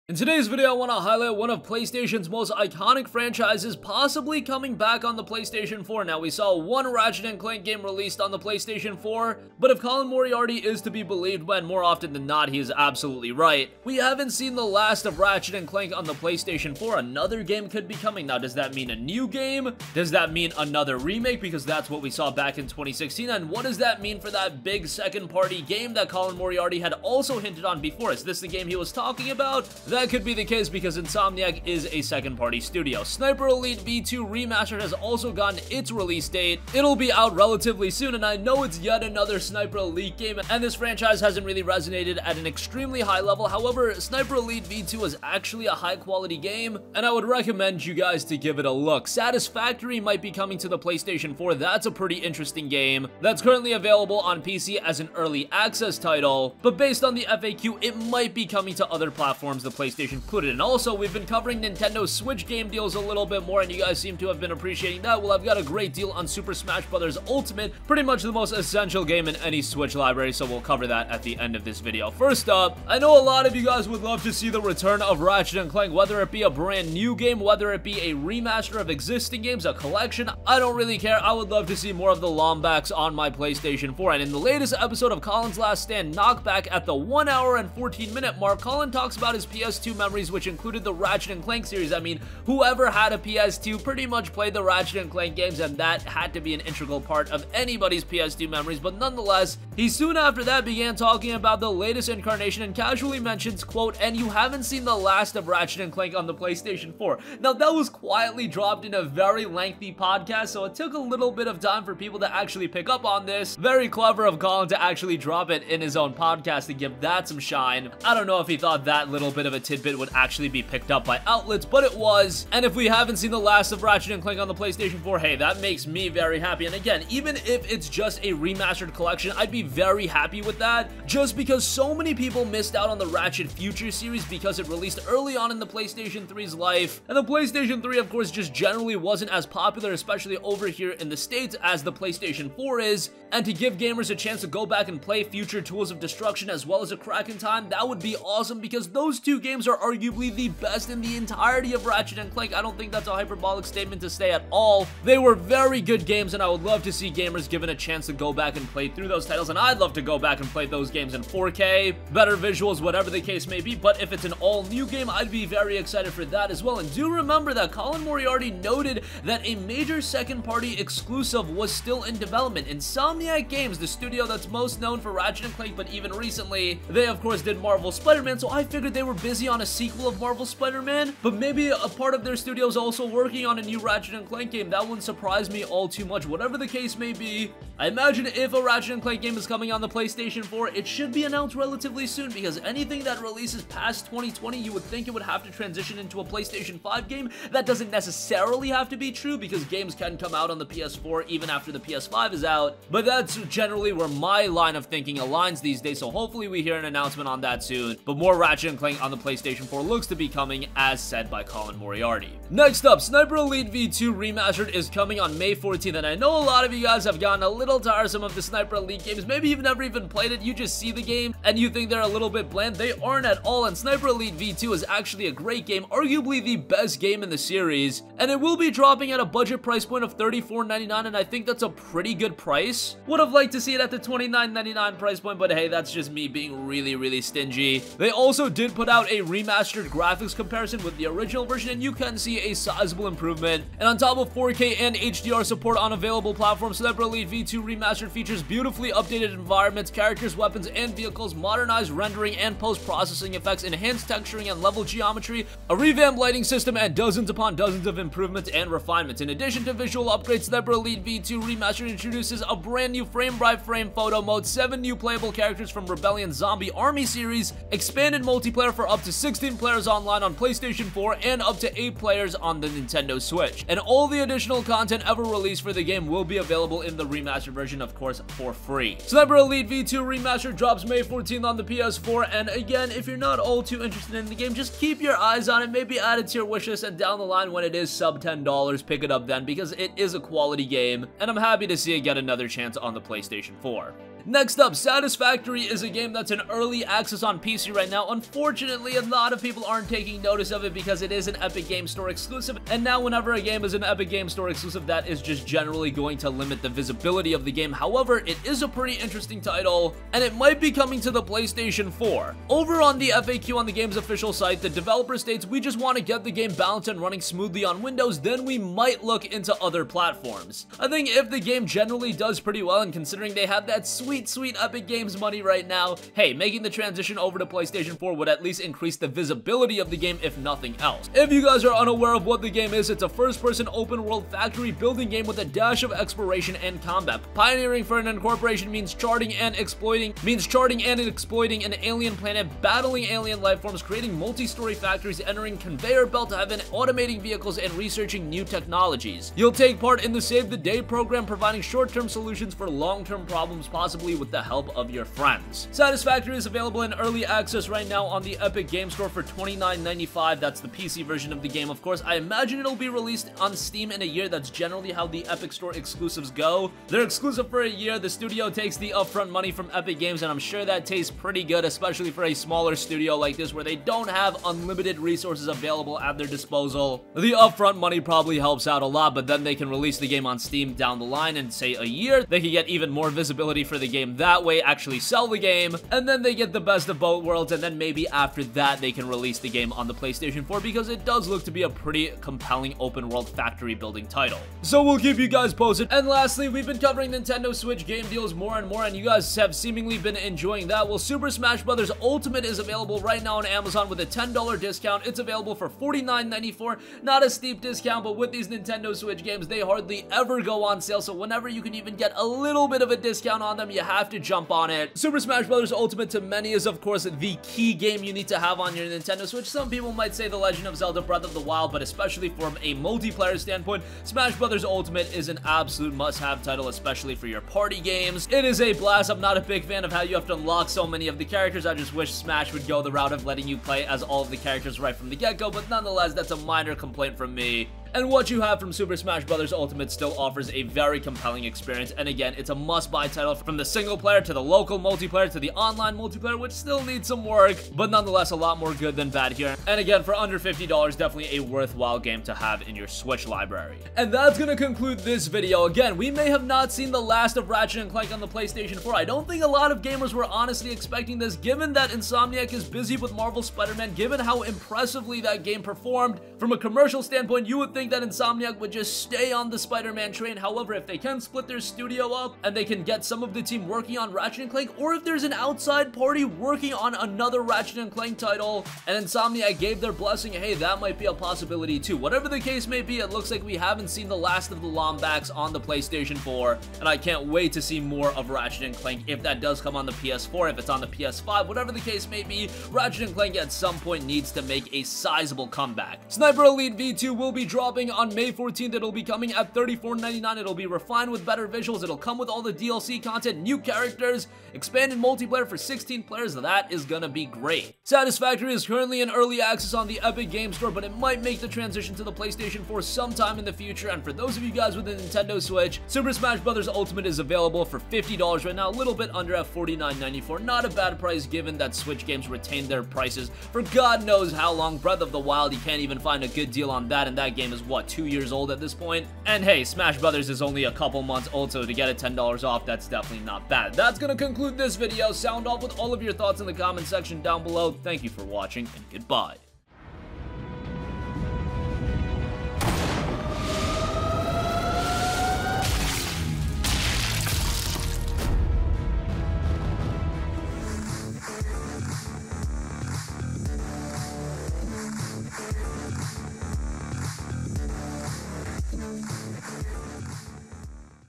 In today's video, I want to highlight one of PlayStation's most iconic franchises possibly coming back on the PlayStation 4. Now, we saw one Ratchet and Clank game released on the PlayStation 4, but if Colin Moriarty is to be believed, when more often than not he is absolutely right, we haven't seen the last of Ratchet and Clank on the PlayStation 4. Another game could be coming. Now, does that mean a new game? Does that mean another remake? Because that's what we saw back in 2016. And what does that mean for that big second-party game that Colin Moriarty had also hinted on before? Is this the game he was talking about? That could be the case because Insomniac is a second-party studio. Sniper Elite V2 Remastered has also gotten its release date. It'll be out relatively soon, and I know it's yet another Sniper Elite game, and this franchise hasn't really resonated at an extremely high level. However, Sniper Elite V2 is actually a high-quality game, and I would recommend you guys to give it a look. Satisfactory might be coming to the PlayStation 4. That's a pretty interesting game that's currently available on PC as an early access title, but based on the FAQ, it might be coming to other platforms, the PlayStation included. And also, we've been covering Nintendo Switch game deals a little bit more, and you guys seem to have been appreciating that. Well, I've got a great deal on Super Smash Bros. Ultimate, pretty much the most essential game in any Switch library, so we'll cover that at the end of this video. First up, I know a lot of you guys would love to see the return of Ratchet and Clank, whether it be a brand new game, whether it be a remaster of existing games, a collection. I don't really care. I would love to see more of the Lombaks on my PlayStation 4. And in the latest episode of Colin's Last Stand Knockback, at the 1 hour and 14-minute mark, Colin talks about his PS2 memories, which included the Ratchet and Clank series. I mean, whoever had a PS2 pretty much played the Ratchet and Clank games, and that had to be an integral part of anybody's PS2 memories. But nonetheless, he soon after that began talking about the latest incarnation and casually mentions, quote, "and you haven't seen the last of Ratchet and Clank on the PlayStation 4. Now, that was quietly dropped in a very lengthy podcast, so it took a little bit of time for people to actually pick up on this. Very clever of Colin to actually drop it in his own podcast and give that some shine. I don't know if he thought that little bit of a tidbit would actually be picked up by outlets, but it was. And if we haven't seen the last of Ratchet and Clank on the PlayStation 4, hey, that makes me very happy. And again, even if it's just a remastered collection, I'd be very happy with that, just because so many people missed out on the Ratchet Future series because it released early on in the PlayStation 3's life, and the PlayStation 3, of course, just generally wasn't as popular, especially over here in the States, as the PlayStation 4 is. And to give gamers a chance to go back and play Future Tools of Destruction as well as A Crack in Time, that would be awesome, because those two games are arguably the best in the entirety of Ratchet and Clank. I don't think that's a hyperbolic statement to say at all. They were very good games, and I would love to see gamers given a chance to go back and play through those titles, and I'd love to go back and play those games in 4K, better visuals, whatever the case may be. But if it's an all-new game, I'd be very excited for that as well. And do remember that Colin Moriarty noted that a major second-party exclusive was still in development. Insomniac Games, the studio that's most known for Ratchet and Clank, but even recently, they of course did Marvel Spider-Man, so I figured they were busy on a sequel of Marvel Spider-Man, but maybe a part of their studio is also working on a new Ratchet and Clank game. That wouldn't surprise me all too much. Whatever the case may be, I imagine if a Ratchet and Clank game is coming on the PlayStation 4, it should be announced relatively soon, because anything that releases past 2020, you would think it would have to transition into a PlayStation 5 game. That doesn't necessarily have to be true, because games can come out on the PS4 even after the PS5 is out, but that's generally where my line of thinking aligns these days, so hopefully we hear an announcement on that soon. But more Ratchet and Clank on the PlayStation 4 looks to be coming, as said by Colin Moriarty. Next up, Sniper Elite V2 Remastered is coming on May 14th, and I know a lot of you guys have gotten a little tiresome of the Sniper Elite games. Maybe you've never even played it, you just see the game, and you think they're a little bit bland. They aren't at all, and Sniper Elite V2 is actually a great game, arguably the best game in the series, and it will be dropping at a budget price point of $34.99, and I think that's a pretty good price. Would have liked to see it at the $29.99 price point, but hey, that's just me being really stingy. They also did put out a remastered graphics comparison with the original version, and you can see a sizable improvement. And on top of 4K and HDR support on available platforms, Sniper Elite V2 Remastered features beautifully updated environments, characters, weapons, and vehicles, modernized rendering and post-processing effects, enhanced texturing and level geometry, a revamped lighting system, and dozens upon dozens of improvements and refinements. In addition to visual upgrades, Sniper Elite V2 Remastered introduces a brand new frame-by-frame photo mode, 7 new playable characters from Rebellion's Zombie Army series, expanded multiplayer for up to 16 players online on PlayStation 4, and up to 8 players on the Nintendo Switch. And all the additional content ever released for the game will be available in the remastered version, of course, for free. Sniper Elite V2 Remastered drops May 14th on the PS4, and again, if you're not all too interested in the game, just keep your eyes on it, maybe add it to your wishlist, and down the line when it is sub $10, pick it up then, because it is a quality game, and I'm happy to see it get another chance on the PlayStation 4. Next up, Satisfactory is a game that's in early access on PC right now. Unfortunately, a lot of people aren't taking notice of it because it is an Epic Game Store exclusive, and now whenever a game is an Epic Game Store exclusive, that is just generally going to limit the visibility of the game. However, it is a pretty interesting title, and it might be coming to the PlayStation 4. Over on the FAQ on the game's official site, the developer states, "We just want to get the game balanced and running smoothly on Windows, then we might look into other platforms." I think if the game generally does pretty well, and considering they have that sweet Epic Games money right now, hey, making the transition over to PlayStation 4 would at least increase the visibility of the game if nothing else. If you guys are unaware of what the game is, it's a first-person open-world factory building game with a dash of exploration and combat. Pioneering for an incorporation means charting and exploiting an alien planet, battling alien life forms, creating multi-story factories, entering conveyor belt heaven, automating vehicles, and researching new technologies. You'll take part in the Save the Day program, providing short-term solutions for long-term problems, possibly with the help of your friends. Satisfactory is available in early access right now on the Epic Game Store for $29.95. That's the PC version of the game, of course. I imagine it'll be released on Steam in a year. That's generally how the Epic Store exclusives go. They're exclusive for a year. The studio takes the upfront money from Epic Games, and I'm sure that tastes pretty good, especially for a smaller studio like this where they don't have unlimited resources available at their disposal. The upfront money probably helps out a lot, but then they can release the game on Steam down the line and say a year. They can get even more visibility for the game that way, actually sell the game, and then they get the best of both worlds, and then maybe after that they can release the game on the PlayStation 4 because it does look to be a pretty compelling open world factory building title. So we'll keep you guys posted. And lastly, we've been covering Nintendo Switch game deals more and more, and you guys have seemingly been enjoying that. Well, Super Smash Bros. Ultimate is available right now on Amazon with a $10 discount. It's available for $49.94. Not a steep discount, but with these Nintendo Switch games, they hardly ever go on sale, so whenever you can even get a little bit of a discount on them, you have to jump on it. Super Smash Bros. Ultimate to many is, of course, the key game you need to have on your Nintendo Switch. Some people might say The Legend of Zelda Breath of the Wild, but especially from a multiplayer standpoint, Smash Bros. Ultimate is an absolute must-have title, especially for your party games. It is a blast. I'm not a big fan of how you have to unlock so many of the characters. I just wish Smash would go the route of letting you play as all of the characters right from the get-go, but nonetheless, that's a minor complaint from me. And what you have from Super Smash Bros. Ultimate still offers a very compelling experience, and again, it's a must-buy title from the single player to the local multiplayer to the online multiplayer, which still needs some work, but nonetheless a lot more good than bad here. And again, for under $50, definitely a worthwhile game to have in your Switch library. And that's gonna conclude this video. Again, we may have not seen the last of Ratchet and Clank on the PlayStation 4. I don't think a lot of gamers were honestly expecting this, given that Insomniac is busy with Marvel Spider-Man, given how impressively that game performed. From a commercial standpoint, you would think that Insomniac would just stay on the Spider-Man train. However, if they can split their studio up and they can get some of the team working on Ratchet and Clank, or if there's an outside party working on another Ratchet and Clank title and Insomniac gave their blessing, hey, that might be a possibility too. Whatever the case may be, it looks like we haven't seen the last of the Lombax on the PlayStation 4, and I can't wait to see more of Ratchet and Clank if that does come on the PS4, if it's on the PS5, whatever the case may be. Ratchet and Clank at some point needs to make a sizable comeback. Sniper Elite V2 will be dropping on May 14th. It'll be coming at $34.99. It'll be refined with better visuals. It'll come with all the DLC content, new characters, expanded multiplayer for 16 players. That is gonna be great. Satisfactory is currently in early access on the Epic Game Store, but it might make the transition to the PlayStation 4 sometime in the future. And for those of you guys with a Nintendo Switch, Super Smash Bros. Ultimate is available for $50 right now, a little bit under at $49.94. Not a bad price given that Switch games retain their prices for God knows how long. Breath of the Wild, you can't even find a good deal on that, and that game is what, 2 years old at this point? And hey, Smash Brothers is only a couple months old, so to get it $10 off, that's definitely not bad. That's gonna conclude this video. Sound off with all of your thoughts in the comment section down below. Thank you for watching, and goodbye.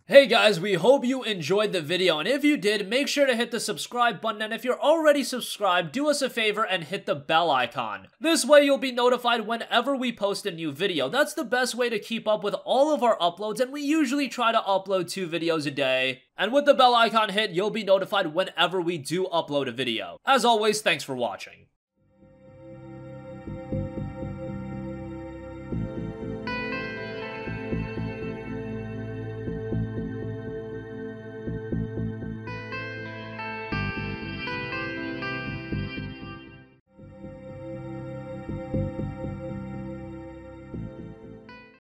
Hey guys, we hope you enjoyed the video, and if you did, make sure to hit the subscribe button, and if you're already subscribed, do us a favor and hit the bell icon. This way you'll be notified whenever we post a new video. That's the best way to keep up with all of our uploads, and we usually try to upload 2 videos a day. And with the bell icon hit, you'll be notified whenever we do upload a video. As always, thanks for watching.